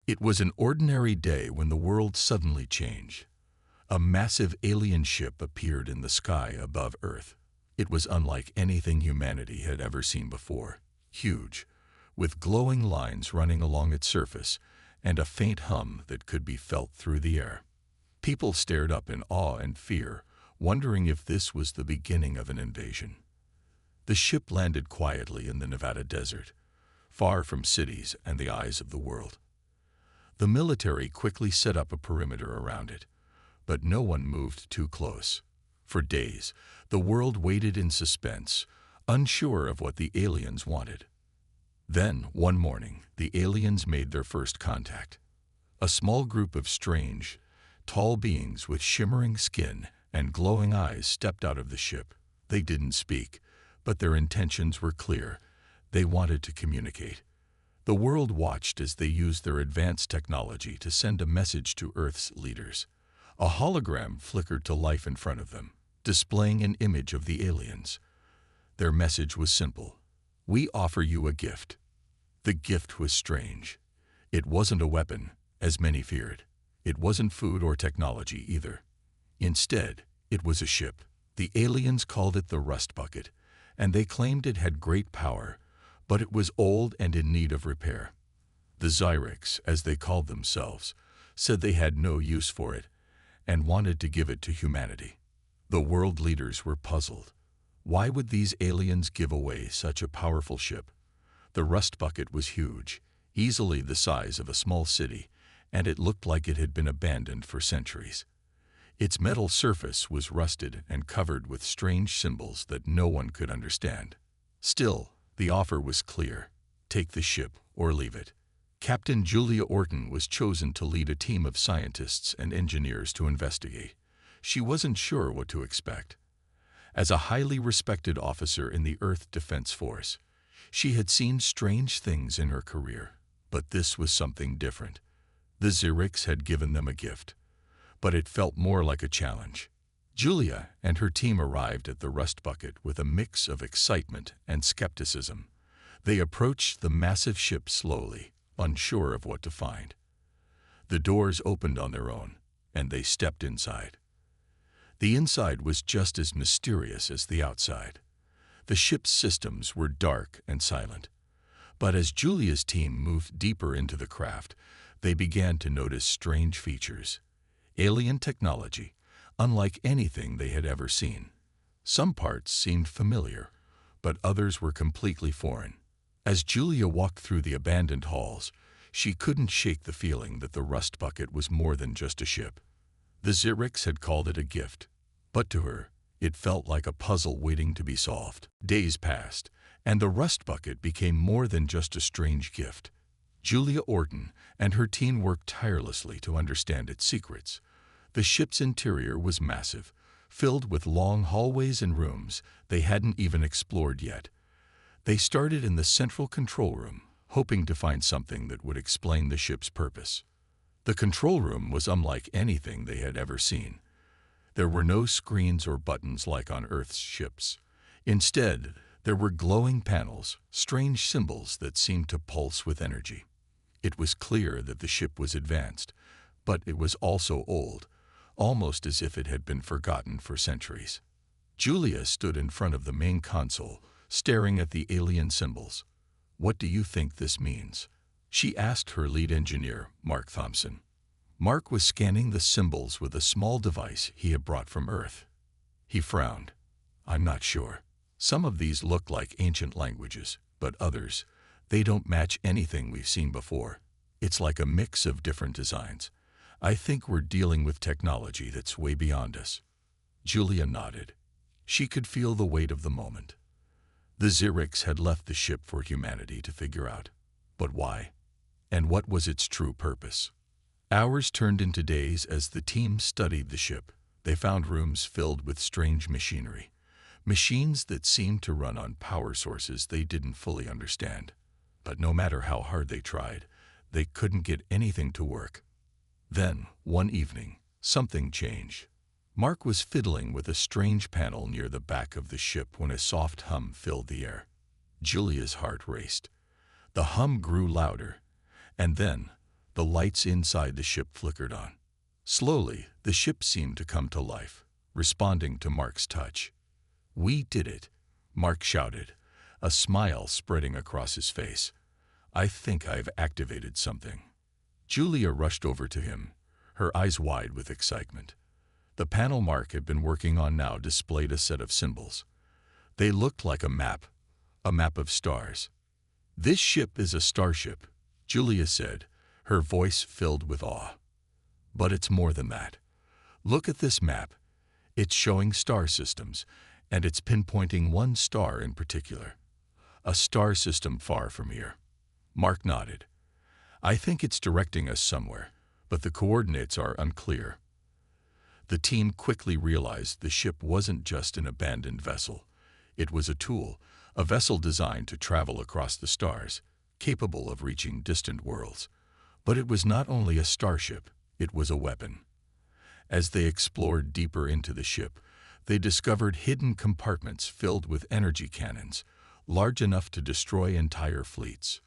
It was an ordinary day when the world suddenly changed. A massive alien ship appeared in the sky above Earth. It was unlike anything humanity had ever seen before. Huge, with glowing lines running along its surface and a faint hum that could be felt through the air. People stared up in awe and fear, wondering if this was the beginning of an invasion. The ship landed quietly in the Nevada desert, far from cities and the eyes of the world. The military quickly set up a perimeter around it, but no one moved too close. For days, the world waited in suspense, unsure of what the aliens wanted. Then, one morning, the aliens made their first contact. A small group of strange, tall beings with shimmering skin and glowing eyes stepped out of the ship. They didn't speak, but their intentions were clear. They wanted to communicate. The world watched as they used their advanced technology to send a message to Earth's leaders. A hologram flickered to life in front of them, displaying an image of the aliens. Their message was simple. We offer you a gift. The gift was strange. It wasn't a weapon, as many feared. It wasn't food or technology either. Instead, it was a ship. The aliens called it the Rust Bucket, and they claimed it had great power, but it was old and in need of repair. The Xyrics, as they called themselves, said they had no use for it and wanted to give it to humanity. The world leaders were puzzled. Why would these aliens give away such a powerful ship? The Rust Bucket was huge, easily the size of a small city, and it looked like it had been abandoned for centuries. Its metal surface was rusted and covered with strange symbols that no one could understand. Still, the offer was clear. Take the ship or leave it. Captain Julia Orton was chosen to lead a team of scientists and engineers to investigate. She wasn't sure what to expect. As a highly respected officer in the Earth Defense Force, she had seen strange things in her career, but this was something different. The Xyrics had given them a gift, but it felt more like a challenge. Julia and her team arrived at the Rust Bucket with a mix of excitement and skepticism. They approached the massive ship slowly, unsure of what to find. The doors opened on their own, and they stepped inside. The inside was just as mysterious as the outside. The ship's systems were dark and silent. But as Julia's team moved deeper into the craft, they began to notice strange features. Alien technology, unlike anything they had ever seen. Some parts seemed familiar, but others were completely foreign. As Julia walked through the abandoned halls, she couldn't shake the feeling that the Rust Bucket was more than just a ship. The Xyrics had called it a gift, but to her, it felt like a puzzle waiting to be solved. Days passed, and the Rust Bucket became more than just a strange gift. Julia Orton and her team worked tirelessly to understand its secrets. The ship's interior was massive, filled with long hallways and rooms they hadn't even explored yet. They started in the central control room, hoping to find something that would explain the ship's purpose. The control room was unlike anything they had ever seen. There were no screens or buttons like on Earth's ships. Instead, there were glowing panels, strange symbols that seemed to pulse with energy. It was clear that the ship was advanced, but it was also old, almost as if it had been forgotten for centuries. Julia stood in front of the main console, staring at the alien symbols. "What do you think this means?" she asked her lead engineer, Mark Thompson. Mark was scanning the symbols with a small device he had brought from Earth. He frowned. "I'm not sure. Some of these look like ancient languages, but others, they don't match anything we've seen before. It's like a mix of different designs. I think we're dealing with technology that's way beyond us." Julia nodded. She could feel the weight of the moment. The Xyrics had left the ship for humanity to figure out. But why? And what was its true purpose? Hours turned into days as the team studied the ship. They found rooms filled with strange machinery. Machines that seemed to run on power sources they didn't fully understand. But no matter how hard they tried, they couldn't get anything to work. Then, one evening, something changed. Mark was fiddling with a strange panel near the back of the ship when a soft hum filled the air. Julia's heart raced. The hum grew louder, and then The lights inside the ship flickered on. Slowly, the ship seemed to come to life, responding to Mark's touch. "We did it," Mark shouted, a smile spreading across his face. "I think I've activated something." Julia rushed over to him, her eyes wide with excitement. The panel Mark had been working on now displayed a set of symbols. They looked like a map of stars. "This ship is a starship," Julia said, her voice filled with awe. "But it's more than that. Look at this map. It's showing star systems, and it's pinpointing one star in particular. A star system far from here." Mark nodded. "I think it's directing us somewhere, but the coordinates are unclear." The team quickly realized the ship wasn't just an abandoned vessel. It was a tool, a vessel designed to travel across the stars, capable of reaching distant worlds. But it was not only a starship, it was a weapon. As they explored deeper into the ship, they discovered hidden compartments filled with energy cannons, large enough to destroy entire fleets.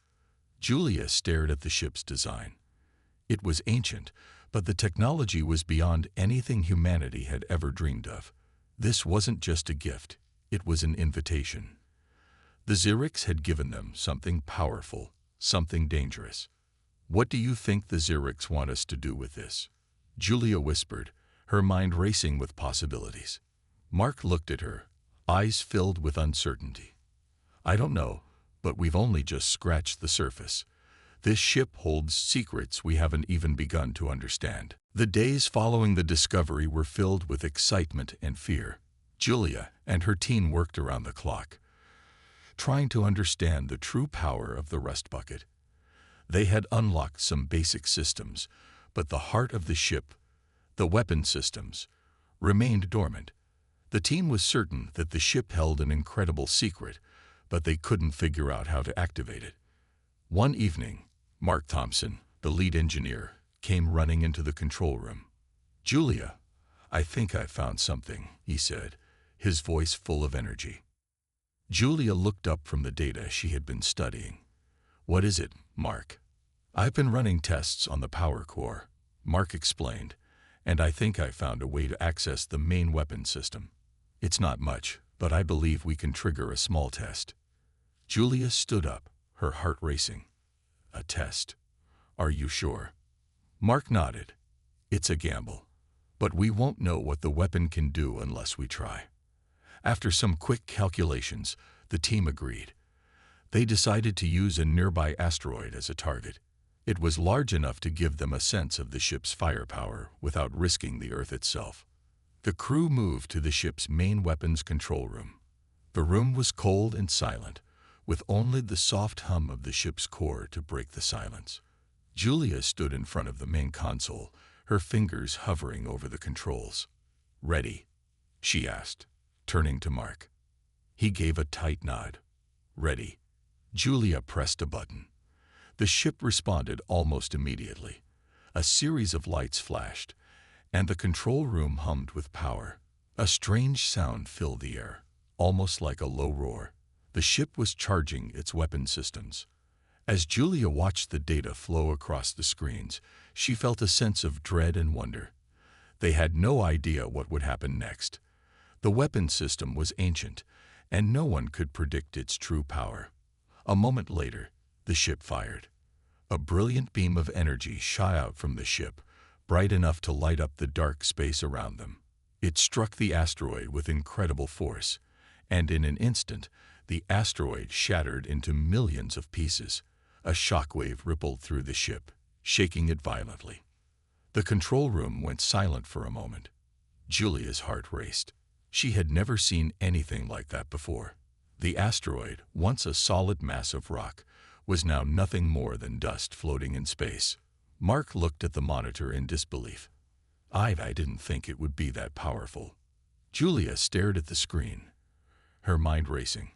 Julia stared at the ship's design. It was ancient, but the technology was beyond anything humanity had ever dreamed of. This wasn't just a gift, it was an invitation. The Xerics had given them something powerful, something dangerous. "What do you think the Xerics want us to do with this?" Julia whispered, her mind racing with possibilities. Mark looked at her, eyes filled with uncertainty. "I don't know, but we've only just scratched the surface. This ship holds secrets we haven't even begun to understand." The days following the discovery were filled with excitement and fear. Julia and her team worked around the clock, trying to understand the true power of the rust bucket. They had unlocked some basic systems, but the heart of the ship, the weapon systems, remained dormant. The team was certain that the ship held an incredible secret, but they couldn't figure out how to activate it. One evening, Mark Thompson, the lead engineer, came running into the control room. "Julia, I think I found something," he said, his voice full of energy. Julia looked up from the data she had been studying. "What is it, Mark?" "I've been running tests on the power core," Mark explained, "and I think I found a way to access the main weapon system. It's not much, but I believe we can trigger a small test." Julia stood up, her heart racing. "A test? Are you sure?" Mark nodded. "It's a gamble, but we won't know what the weapon can do unless we try." After some quick calculations, the team agreed. They decided to use a nearby asteroid as a target. It was large enough to give them a sense of the ship's firepower without risking the Earth itself. The crew moved to the ship's main weapons control room. The room was cold and silent, with only the soft hum of the ship's core to break the silence. Julia stood in front of the main console, her fingers hovering over the controls. "Ready?" she asked, turning to Mark. He gave a tight nod. "Ready." Julia pressed a button. The ship responded almost immediately. A series of lights flashed, and the control room hummed with power. A strange sound filled the air, almost like a low roar. The ship was charging its weapon systems. As Julia watched the data flow across the screens, she felt a sense of dread and wonder. They had no idea what would happen next. The weapon system was ancient, and no one could predict its true power. A moment later, the ship fired. A brilliant beam of energy shot out from the ship, bright enough to light up the dark space around them. It struck the asteroid with incredible force, and in an instant, the asteroid shattered into millions of pieces. A shockwave rippled through the ship, shaking it violently. The control room went silent for a moment. Julia's heart raced. She had never seen anything like that before. The asteroid, once a solid mass of rock, was now nothing more than dust floating in space. Mark looked at the monitor in disbelief. I didn't think it would be that powerful." Julia stared at the screen, her mind racing.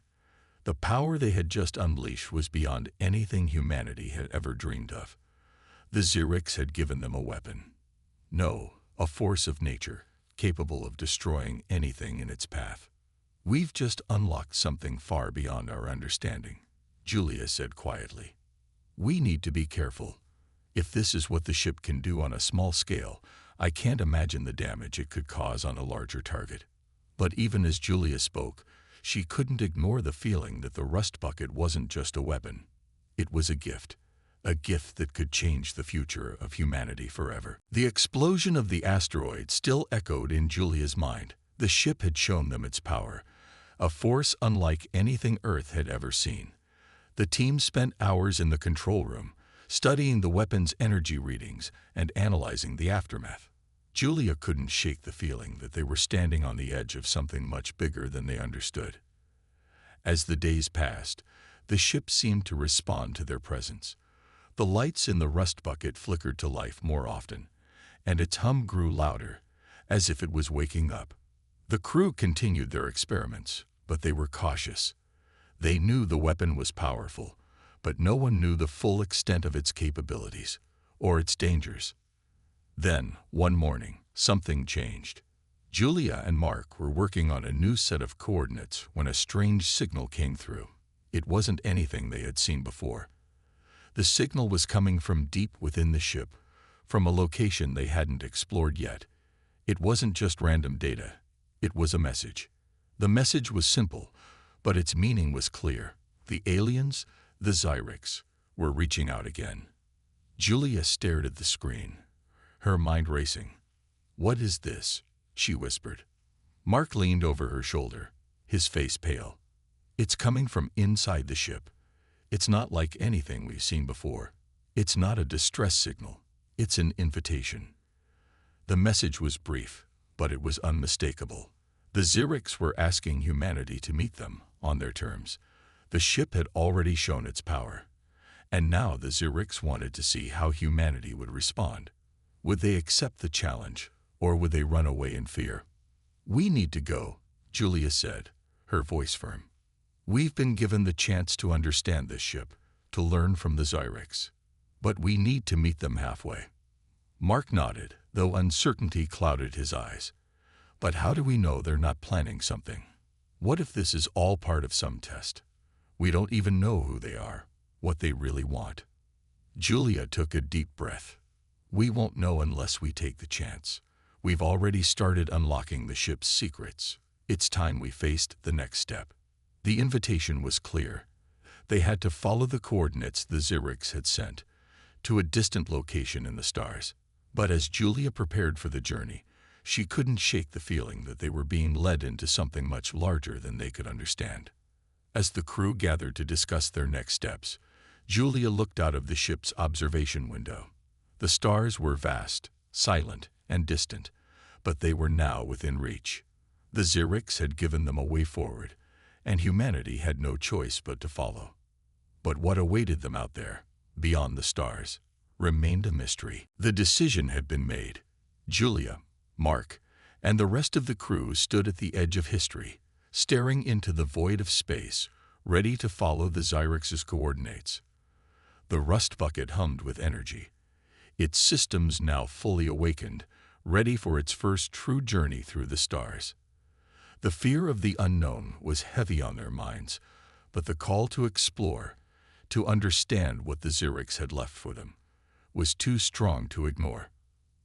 The power they had just unleashed was beyond anything humanity had ever dreamed of. The Xerics had given them a weapon. No, a force of nature, capable of destroying anything in its path. "We've just unlocked something far beyond our understanding," Julia said quietly. "We need to be careful. If this is what the ship can do on a small scale, I can't imagine the damage it could cause on a larger target. But even as Julia spoke, she couldn't ignore the feeling that the rust bucket wasn't just a weapon. It was a gift that could change the future of humanity forever. The explosion of the asteroid still echoed in Julia's mind. The ship had shown them its power, a force unlike anything Earth had ever seen. The team spent hours in the control room, studying the weapon's energy readings and analyzing the aftermath. Julia couldn't shake the feeling that they were standing on the edge of something much bigger than they understood. As the days passed, the ship seemed to respond to their presence. The lights in the rust bucket flickered to life more often, and its hum grew louder, as if it was waking up. The crew continued their experiments, but they were cautious. They knew the weapon was powerful, but no one knew the full extent of its capabilities or its dangers. Then, one morning, something changed. Julia and Mark were working on a new set of coordinates when a strange signal came through. It wasn't anything they had seen before. The signal was coming from deep within the ship, from a location they hadn't explored yet. It wasn't just random data. It was a message. The message was simple, but its meaning was clear. The aliens, the Zyrex, were reaching out again. Julia stared at the screen, her mind racing. "What is this?" she whispered. Mark leaned over her shoulder, his face pale. "It's coming from inside the ship. It's not like anything we've seen before. It's not a distress signal. It's an invitation." The message was brief, but it was unmistakable. The Zyrex were asking humanity to meet them on their terms. The ship had already shown its power, and now the Zyrex wanted to see how humanity would respond. Would they accept the challenge, or would they run away in fear? "We need to go," Julia said, her voice firm. "We've been given the chance to understand this ship, to learn from the Zyrex. But we need to meet them halfway." Mark nodded, though uncertainty clouded his eyes. "But how do we know they're not planning something? What if this is all part of some test? We don't even know who they are, what they really want." Julia took a deep breath. "We won't know unless we take the chance. We've already started unlocking the ship's secrets. It's time we faced the next step." The invitation was clear. They had to follow the coordinates the Zyrex had sent, to a distant location in the stars. But as Julia prepared for the journey, she couldn't shake the feeling that they were being led into something much larger than they could understand. As the crew gathered to discuss their next steps, Julia looked out of the ship's observation window. The stars were vast, silent, and distant, but they were now within reach. The Zyrex had given them a way forward, and humanity had no choice but to follow. But what awaited them out there, beyond the stars, remained a mystery. The decision had been made. Julia, Mark, and the rest of the crew stood at the edge of history, staring into the void of space, ready to follow the Zyrex's coordinates. The rust bucket hummed with energy, its systems now fully awakened, ready for its first true journey through the stars. The fear of the unknown was heavy on their minds, but the call to explore, to understand what the Zyrex had left for them, was too strong to ignore.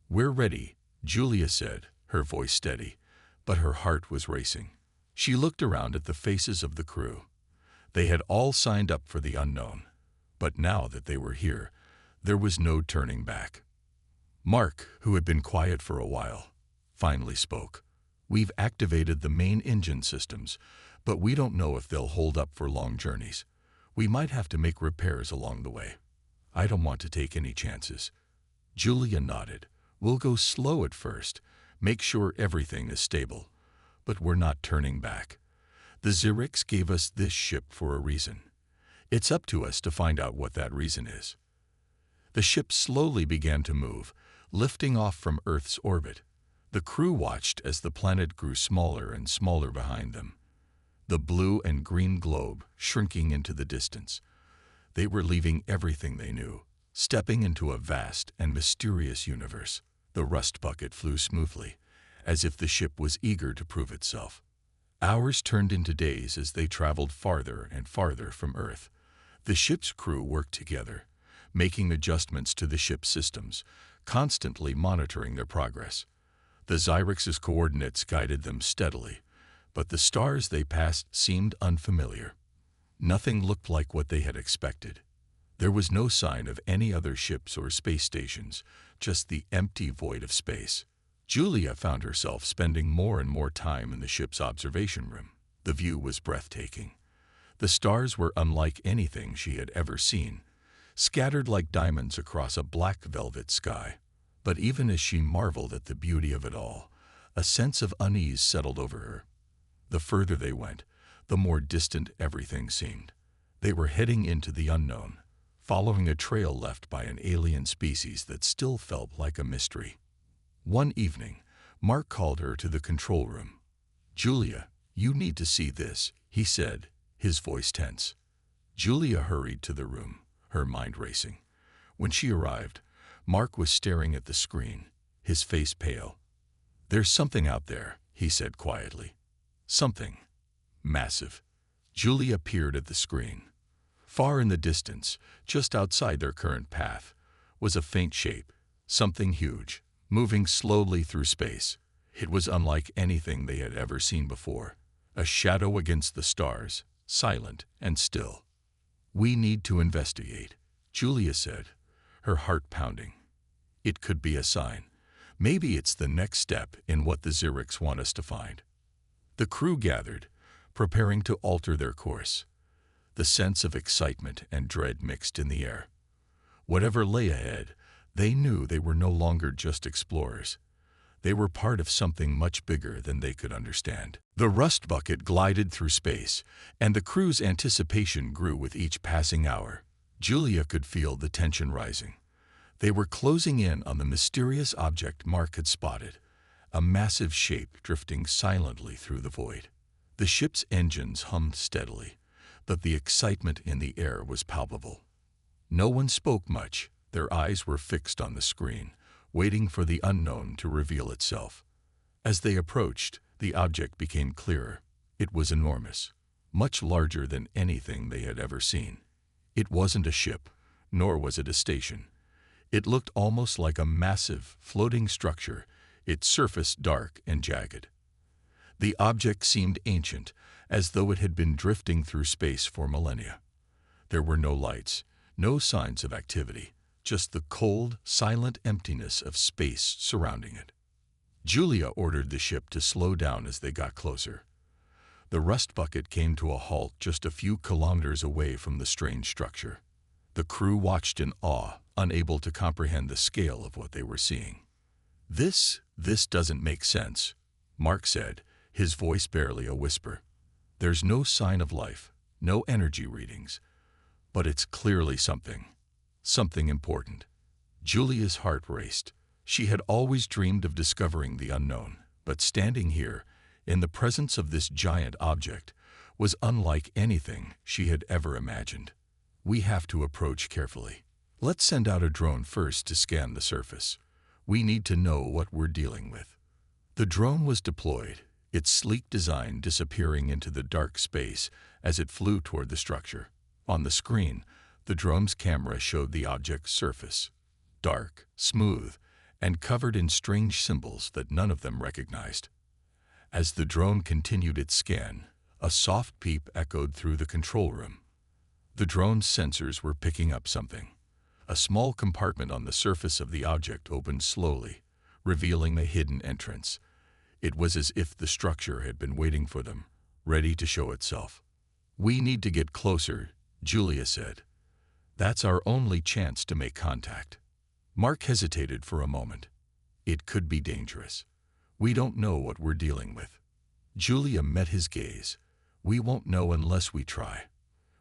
"We're ready," Julia said, her voice steady, but her heart was racing. She looked around at the faces of the crew. They had all signed up for the unknown, but now that they were here, there was no turning back. Mark, who had been quiet for a while, finally spoke. "We've activated the main engine systems, but we don't know if they'll hold up for long journeys. We might have to make repairs along the way. I don't want to take any chances." Julia nodded. "We'll go slow at first, make sure everything is stable, but we're not turning back. The Zyrex gave us this ship for a reason. It's up to us to find out what that reason is." The ship slowly began to move, lifting off from Earth's orbit. The crew watched as the planet grew smaller and smaller behind them, the blue and green globe shrinking into the distance. They were leaving everything they knew, stepping into a vast and mysterious universe. The rust bucket flew smoothly, as if the ship was eager to prove itself. Hours turned into days as they traveled farther and farther from Earth. The ship's crew worked together, making adjustments to the ship's systems, constantly monitoring their progress. The Xyrix's coordinates guided them steadily, but the stars they passed seemed unfamiliar. Nothing looked like what they had expected. There was no sign of any other ships or space stations, just the empty void of space. Julia found herself spending more and more time in the ship's observation room. The view was breathtaking. The stars were unlike anything she had ever seen, scattered like diamonds across a black velvet sky. But even as she marveled at the beauty of it all, a sense of unease settled over her. The further they went, the more distant everything seemed. They were heading into the unknown, following a trail left by an alien species that still felt like a mystery. One evening, Mark called her to the control room. "Julia, you need to see this," he said, his voice tense. Julia hurried to the room, her mind racing. When she arrived, Mark was staring at the screen, his face pale. "There's something out there," he said quietly. "Something massive." Julia peered at the screen. Far in the distance, just outside their current path, was a faint shape, something huge, moving slowly through space. It was unlike anything they had ever seen before, a shadow against the stars, silent and still. "We need to investigate," Julia said, her heart pounding. "It could be a sign. Maybe it's the next step in what the Xyrix want us to find." The crew gathered, preparing to alter their course. The sense of excitement and dread mixed in the air. Whatever lay ahead, they knew they were no longer just explorers. They were part of something much bigger than they could understand. The rust bucket glided through space, and the crew's anticipation grew with each passing hour. Julia could feel the tension rising. They were closing in on the mysterious object Mark had spotted, a massive shape drifting silently through the void. The ship's engines hummed steadily, but the excitement in the air was palpable. No one spoke much. Their eyes were fixed on the screen, waiting for the unknown to reveal itself. As they approached, the object became clearer. It was enormous, much larger than anything they had ever seen. It wasn't a ship, nor was it a station. It looked almost like a massive, floating structure, its surface dark and jagged. The object seemed ancient, as though it had been drifting through space for millennia. There were no lights, no signs of activity, just the cold, silent emptiness of space surrounding it. Julia ordered the ship to slow down as they got closer. The rust bucket came to a halt just a few kilometers away from the strange structure. The crew watched in awe, unable to comprehend the scale of what they were seeing. This doesn't make sense," Mark said, his voice barely a whisper. "There's no sign of life, no energy readings, but it's clearly something important." Julia's heart raced. She had always dreamed of discovering the unknown, but standing here, in the presence of this giant object, was unlike anything she had ever imagined. "We have to approach carefully. Let's send out a drone first to scan the surface. We need to know what we're dealing with." The drone was deployed, its sleek design disappearing into the dark space as it flew toward the structure. On the screen, the drone's camera showed the object's surface, dark, smooth, and covered in strange symbols that none of them recognized. As the drone continued its scan, a soft peep echoed through the control room. The drone's sensors were picking up something. A small compartment on the surface of the object opened slowly, revealing a hidden entrance. It was as if the structure had been waiting for them, ready to show itself. "We need to get closer," Julia said. "That's our only chance to make contact." Mark hesitated for a moment. "It could be dangerous. We don't know what we're dealing with." Julia met his gaze. "We won't know unless we try.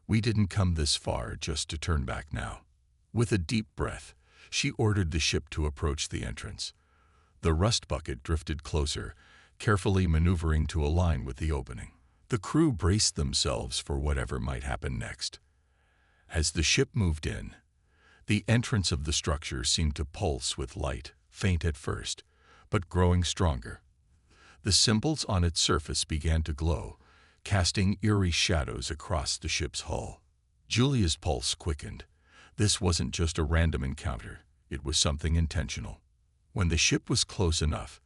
We didn't come this far just to turn back now." With a deep breath, she ordered the ship to approach the entrance. The rust bucket drifted closer, carefully maneuvering to align with the opening. The crew braced themselves for whatever might happen next. As the ship moved in, the entrance of the structure seemed to pulse with light, faint at first, but growing stronger. The symbols on its surface began to glow, casting eerie shadows across the ship's hull. Julia's pulse quickened. This wasn't just a random encounter, it was something intentional. When the ship was close enough,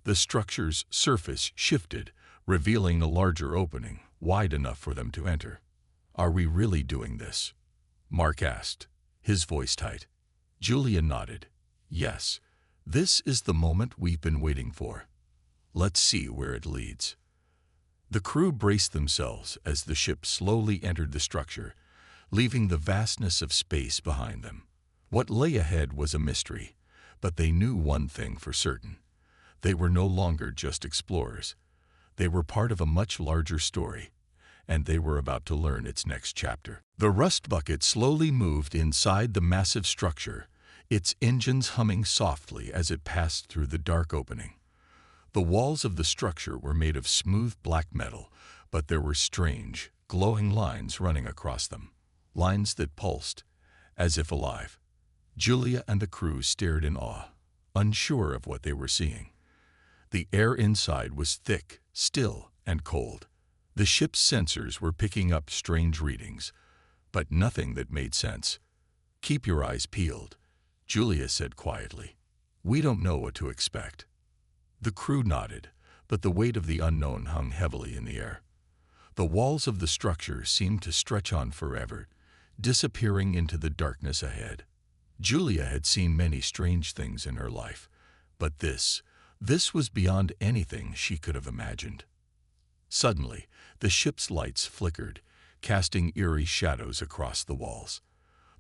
the structure's surface shifted, revealing a larger opening, wide enough for them to enter. "Are we really doing this?" Mark asked, his voice tight. Julia nodded. "Yes, this is the moment we've been waiting for. Let's see where it leads." The crew braced themselves as the ship slowly entered the structure, leaving the vastness of space behind them. What lay ahead was a mystery, but they knew one thing for certain. They were no longer just explorers. They were part of a much larger story, and they were about to learn its next chapter. The rust bucket slowly moved inside the massive structure, its engines humming softly as it passed through the dark opening. The walls of the structure were made of smooth black metal, but there were strange, glowing lines running across them, lines that pulsed, as if alive. Julia and the crew stared in awe, unsure of what they were seeing. The air inside was thick, still, and cold. The ship's sensors were picking up strange readings, but nothing that made sense. "Keep your eyes peeled," Julia said quietly. "We don't know what to expect." The crew nodded, but the weight of the unknown hung heavily in the air. The walls of the structure seemed to stretch on forever, disappearing into the darkness ahead. Julia had seen many strange things in her life, but this was beyond anything she could have imagined. Suddenly, the ship's lights flickered, casting eerie shadows across the walls.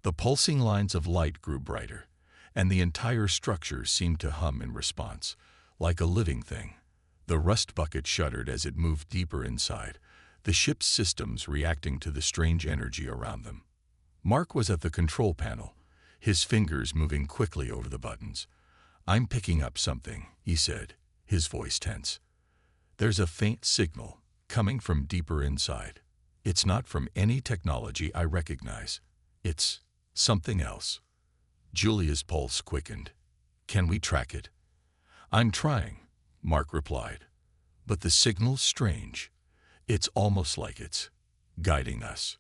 The pulsing lines of light grew brighter, and the entire structure seemed to hum in response, like a living thing. The rust bucket shuddered as it moved deeper inside, the ship's systems reacting to the strange energy around them. Mark was at the control panel, his fingers moving quickly over the buttons. "I'm picking up something," he said, his voice tense. "There's a faint signal coming from deeper inside. It's not from any technology I recognize. It's something else." Julia's pulse quickened. "Can we track it?" "I'm trying," Mark replied. "But the signal's strange. It's almost like it's guiding us."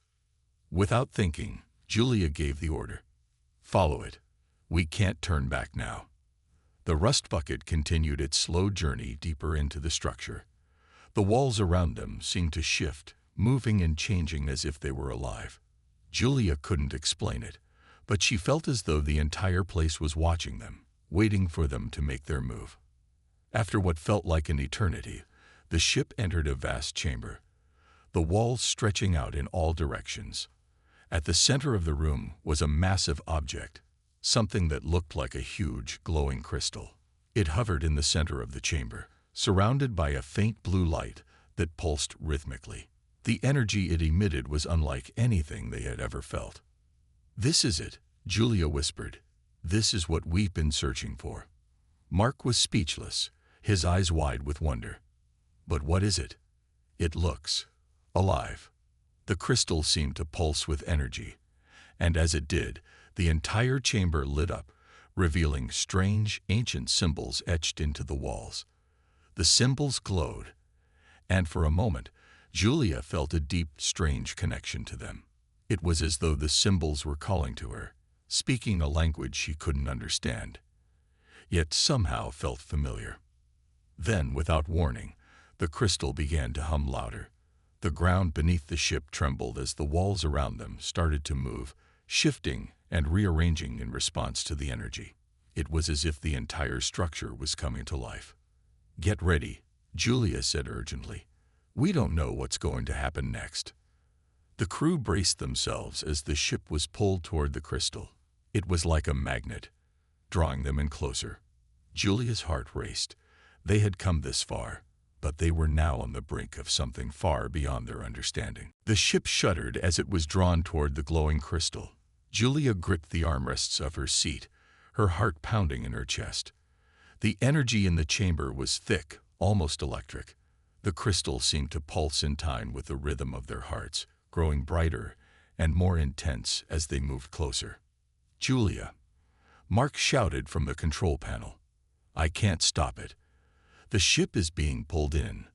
Without thinking, Julia gave the order. "Follow it. We can't turn back now." The rust bucket continued its slow journey deeper into the structure. The walls around them seemed to shift, moving and changing as if they were alive. Julia couldn't explain it, but she felt as though the entire place was watching them, waiting for them to make their move. After what felt like an eternity, the ship entered a vast chamber, the walls stretching out in all directions. At the center of the room was a massive object, something that looked like a huge, glowing crystal. It hovered in the center of the chamber, surrounded by a faint blue light that pulsed rhythmically. The energy it emitted was unlike anything they had ever felt. "This is it," Julia whispered. "This is what we've been searching for." Mark was speechless, his eyes wide with wonder. "But what is it?" "It looks alive." The crystal seemed to pulse with energy, and as it did, the entire chamber lit up, revealing strange, ancient symbols etched into the walls. The symbols glowed, and for a moment, Julia felt a deep, strange connection to them. It was as though the symbols were calling to her, speaking a language she couldn't understand, yet somehow felt familiar. Then, without warning, the crystal began to hum louder. The ground beneath the ship trembled as the walls around them started to move, shifting and rearranging in response to the energy. It was as if the entire structure was coming to life. "Get ready," Julia said urgently. "We don't know what's going to happen next." The crew braced themselves as the ship was pulled toward the crystal. It was like a magnet, drawing them in closer. Julia's heart raced. They had come this far, but they were now on the brink of something far beyond their understanding. The ship shuddered as it was drawn toward the glowing crystal. Julia gripped the armrests of her seat, her heart pounding in her chest. The energy in the chamber was thick, almost electric. The crystal seemed to pulse in time with the rhythm of their hearts, growing brighter and more intense as they moved closer. "Julia," Mark shouted from the control panel. "I can't stop it. The ship is being pulled in."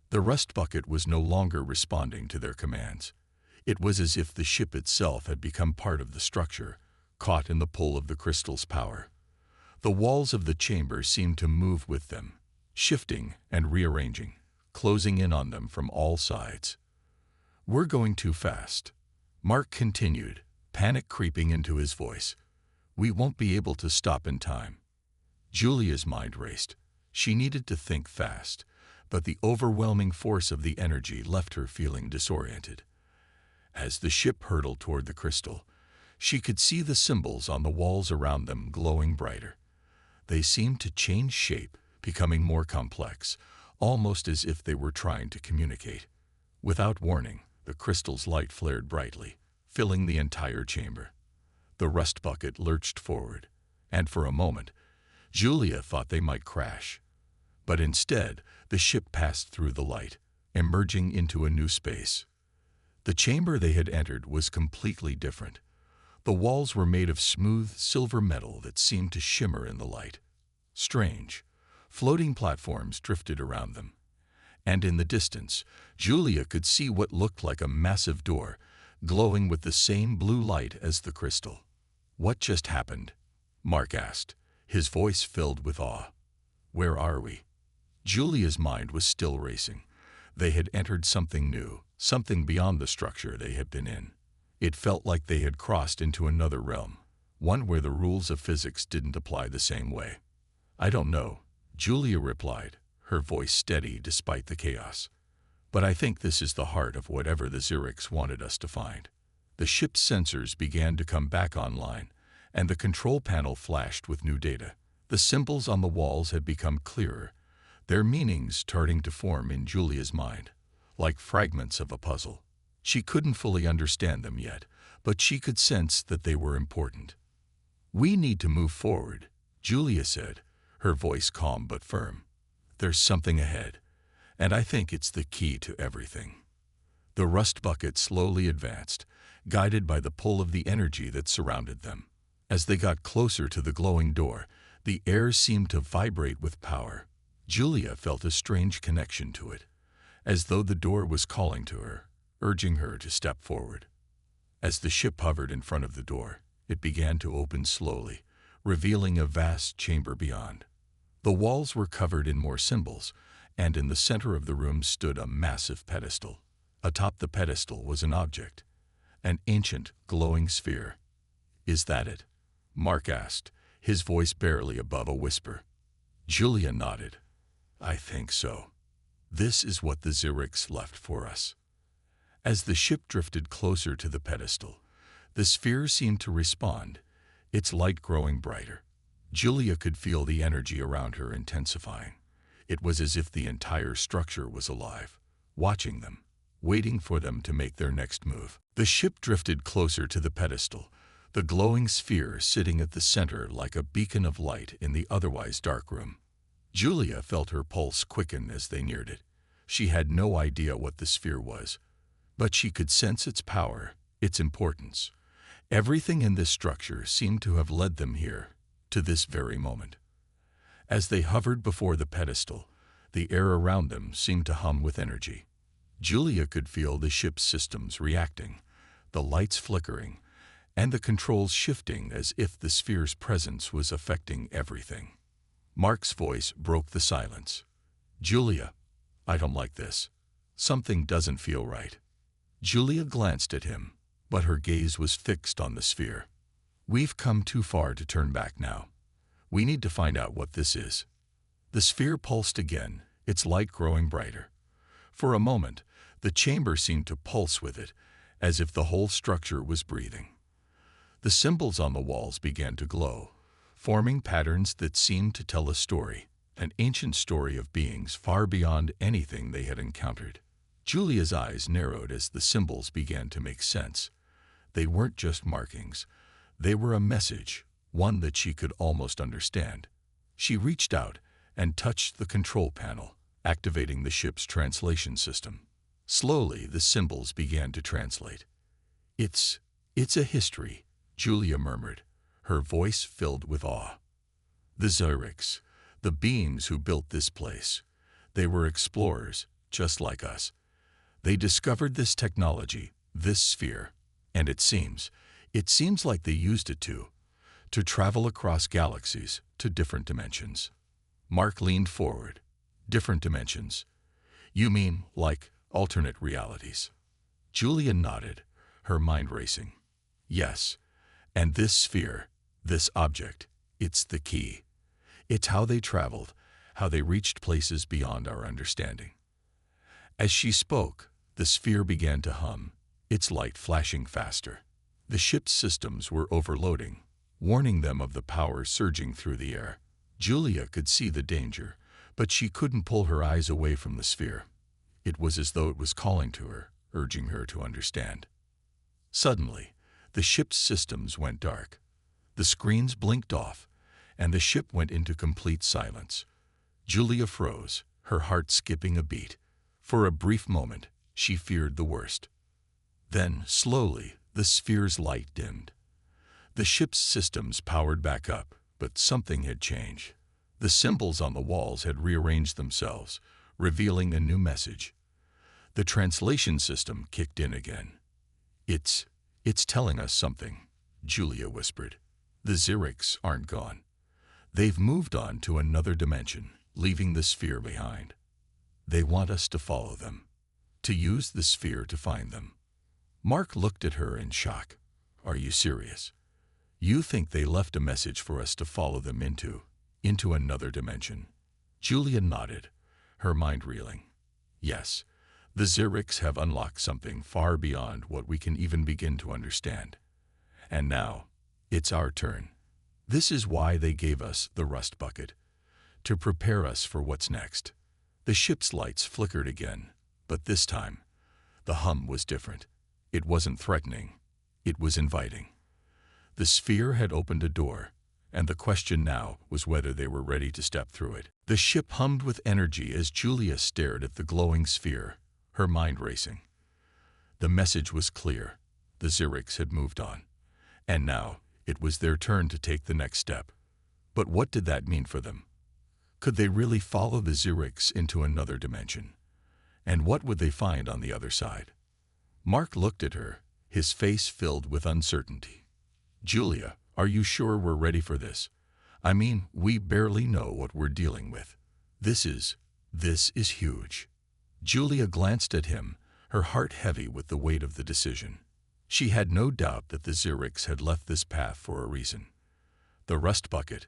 The rust bucket was no longer responding to their commands. It was as if the ship itself had become part of the structure, caught in the pull of the crystal's power. The walls of the chamber seemed to move with them, shifting and rearranging, closing in on them from all sides. "We're going too fast," Mark continued, panic creeping into his voice. "We won't be able to stop in time." Julia's mind raced. She needed to think fast, but the overwhelming force of the energy left her feeling disoriented. As the ship hurtled toward the crystal, she could see the symbols on the walls around them glowing brighter. They seemed to change shape, becoming more complex, almost as if they were trying to communicate. Without warning, the crystal's light flared brightly, filling the entire chamber. The rust bucket lurched forward, and for a moment, Julia thought they might crash. But instead, the ship passed through the light, emerging into a new space. The chamber they had entered was completely different. The walls were made of smooth silver metal that seemed to shimmer in the light. Strange, floating platforms drifted around them. And in the distance, Julia could see what looked like a massive door, glowing with the same blue light as the crystal. "What just happened?" Mark asked, his voice filled with awe. "Where are we?" Julia's mind was still racing. They had entered something new, something beyond the structure they had been in. It felt like they had crossed into another realm, one where the rules of physics didn't apply the same way. "I don't know," Julia replied, her voice steady despite the chaos. "But I think this is the heart of whatever the Xerix wanted us to find." The ship's sensors began to come back online, and the control panel flashed with new data. The symbols on the walls had become clearer, their meanings starting to form in Julia's mind, like fragments of a puzzle. She couldn't fully understand them yet, but she could sense that they were important. "We need to move forward," Julia said, her voice calm but firm. "There's something ahead, and I think it's the key to everything." The rust bucket slowly advanced, guided by the pull of the energy that surrounded them. As they got closer to the glowing door, the air seemed to vibrate with power. Julia felt a strange connection to it, as though the door was calling to her, urging her to step forward. As the ship hovered in front of the door, it began to open slowly, revealing a vast chamber beyond. The walls were covered in more symbols, and in the center of the room stood a massive pedestal. Atop the pedestal was an object, an ancient, glowing sphere. "Is that it?" Mark asked, his voice barely above a whisper. Julia nodded. "I think so. This is what the Xerix left for us." As the ship drifted closer to the pedestal, the sphere seemed to respond, its light growing brighter. Julia could feel the energy around her intensifying. It was as if the entire structure was alive, watching them, waiting for them to make their next move. The ship drifted closer to the pedestal, the glowing sphere sitting at the center like a beacon of light in the otherwise dark room. Julia felt her pulse quicken as they neared it. She had no idea what the sphere was, but she could sense its power, its importance. Everything in this structure seemed to have led them here, to this very moment. As they hovered before the pedestal, the air around them seemed to hum with energy. Julia could feel the ship's systems reacting, the lights flickering, and the controls shifting as if the sphere's presence was affecting everything. Mark's voice broke the silence. "Julia, I don't like this. Something doesn't feel right." Julia glanced at him, but her gaze was fixed on the sphere. "We've come too far to turn back now. We need to find out what this is." The sphere pulsed again, its light growing brighter. For a moment, the chamber seemed to pulse with it, as if the whole structure was breathing. The symbols on the walls began to glow, forming patterns that seemed to tell a story, an ancient story of beings far beyond anything they had encountered. Julia's eyes narrowed as the symbols began to make sense. They weren't just markings. They were a message, one that she could almost understand. She reached out and touched the control panel, activating the ship's translation system. Slowly, the symbols began to translate. It's a history," Julia murmured, her voice filled with awe. "The Xerix, the beings who built this place. They were explorers, just like us. They discovered this technology, this sphere, and it seems like they used it to travel across galaxies to different dimensions. Mark leaned forward. Different dimensions? You mean like alternate realities? Julia nodded, her mind racing. Yes, and this sphere, this object, it's the key. It's how they traveled, how they reached places beyond our understanding. As she spoke, the sphere began to hum, its light flashing faster. The ship's systems were overloading, warning them of the power surging through the air. Julia could see the danger, but she couldn't pull her eyes away from the sphere. It was as though it was calling to her, urging her to understand. Suddenly, the ship's systems went dark. The screens blinked off, and the ship went into complete silence. Julia froze, her heart skipping a beat. For a brief moment, she feared the worst. Then, slowly, the sphere's light dimmed. The ship's systems powered back up, but something had changed. The symbols on the walls had rearranged themselves, revealing a new message. The translation system kicked in again. It's telling us something, Julia whispered. The Xerics aren't gone. They've moved on to another dimension, leaving the sphere behind. They want us to follow them, to use the sphere to find them. Mark looked at her in shock. Are you serious? You think they left a message for us to follow them into another dimension? Julia nodded, her mind reeling. Yes, the Xerics have unlocked something far beyond what we can even begin to understand. And now, it's our turn. This is why they gave us the rust bucket, to prepare us for what's next. The ship's lights flickered again, but this time, the hum was different. It wasn't threatening, it was inviting. The sphere had opened a door, and the question now was whether they were ready to step through it. The ship hummed with energy as Julia stared at the glowing sphere, her mind racing. The message was clear. The Xerics had moved on, and now it was their turn to take the next step. But what did that mean for them? Could they really follow the Xerics into another dimension? And what would they find on the other side? Mark looked at her, his face filled with uncertainty. Julia, are you sure we're ready for this? I mean, we barely know what we're dealing with. This is huge. Julia glanced at him, her heart heavy with the weight of the decision. She had no doubt that the Xerics had left this path for a reason. The rust bucket,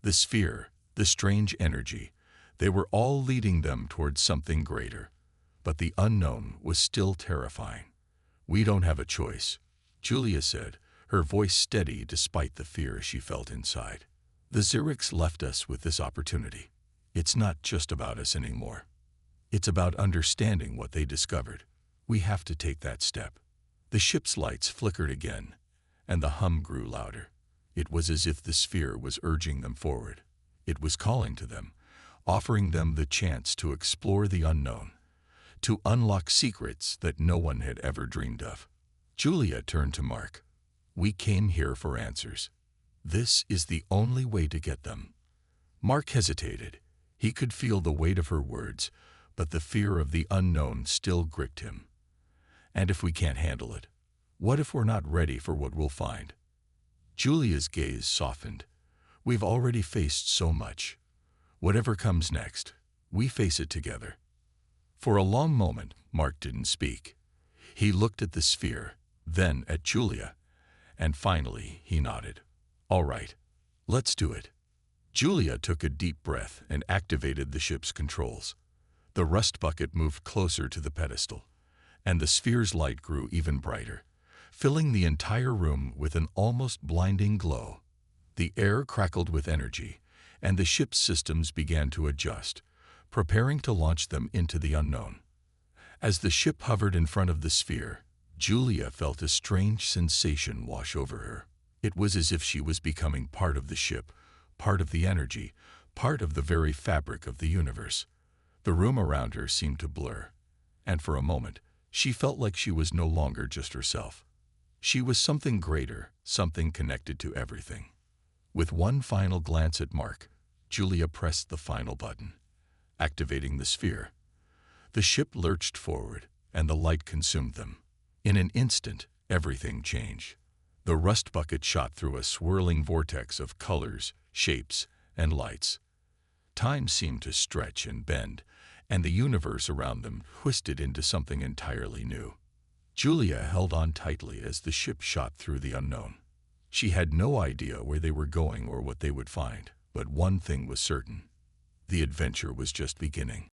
the sphere, the strange energy, they were all leading them towards something greater. But the unknown was still terrifying. We don't have a choice, Julia said, her voice steady despite the fear she felt inside. The Xerics left us with this opportunity. It's not just about us anymore. It's about understanding what they discovered. We have to take that step. The ship's lights flickered again, and the hum grew louder. It was as if the sphere was urging them forward. It was calling to them, offering them the chance to explore the unknown, to unlock secrets that no one had ever dreamed of. Julia turned to Mark. We came here for answers. This is the only way to get them. Mark hesitated. He could feel the weight of her words, but the fear of the unknown still gripped him. And if we can't handle it? What if we're not ready for what we'll find? Julia's gaze softened. We've already faced so much. Whatever comes next, we face it together. For a long moment, Mark didn't speak. He looked at the sphere, then at Julia, and finally he nodded. All right, let's do it. Julia took a deep breath and activated the ship's controls. The rust bucket moved closer to the pedestal, and the sphere's light grew even brighter, filling the entire room with an almost blinding glow. The air crackled with energy, and the ship's systems began to adjust, preparing to launch them into the unknown. As the ship hovered in front of the sphere, Julia felt a strange sensation wash over her. It was as if she was becoming part of the ship, part of the energy, part of the very fabric of the universe. The room around her seemed to blur, and for a moment, she felt like she was no longer just herself. She was something greater, something connected to everything. With one final glance at Mark, Julia pressed the final button, activating the sphere. The ship lurched forward, and the light consumed them. In an instant, everything changed. The rust bucket shot through a swirling vortex of colors, shapes, and lights. Time seemed to stretch and bend, and the universe around them twisted into something entirely new. Julia held on tightly as the ship shot through the unknown. She had no idea where they were going or what they would find, but one thing was certain: the adventure was just beginning.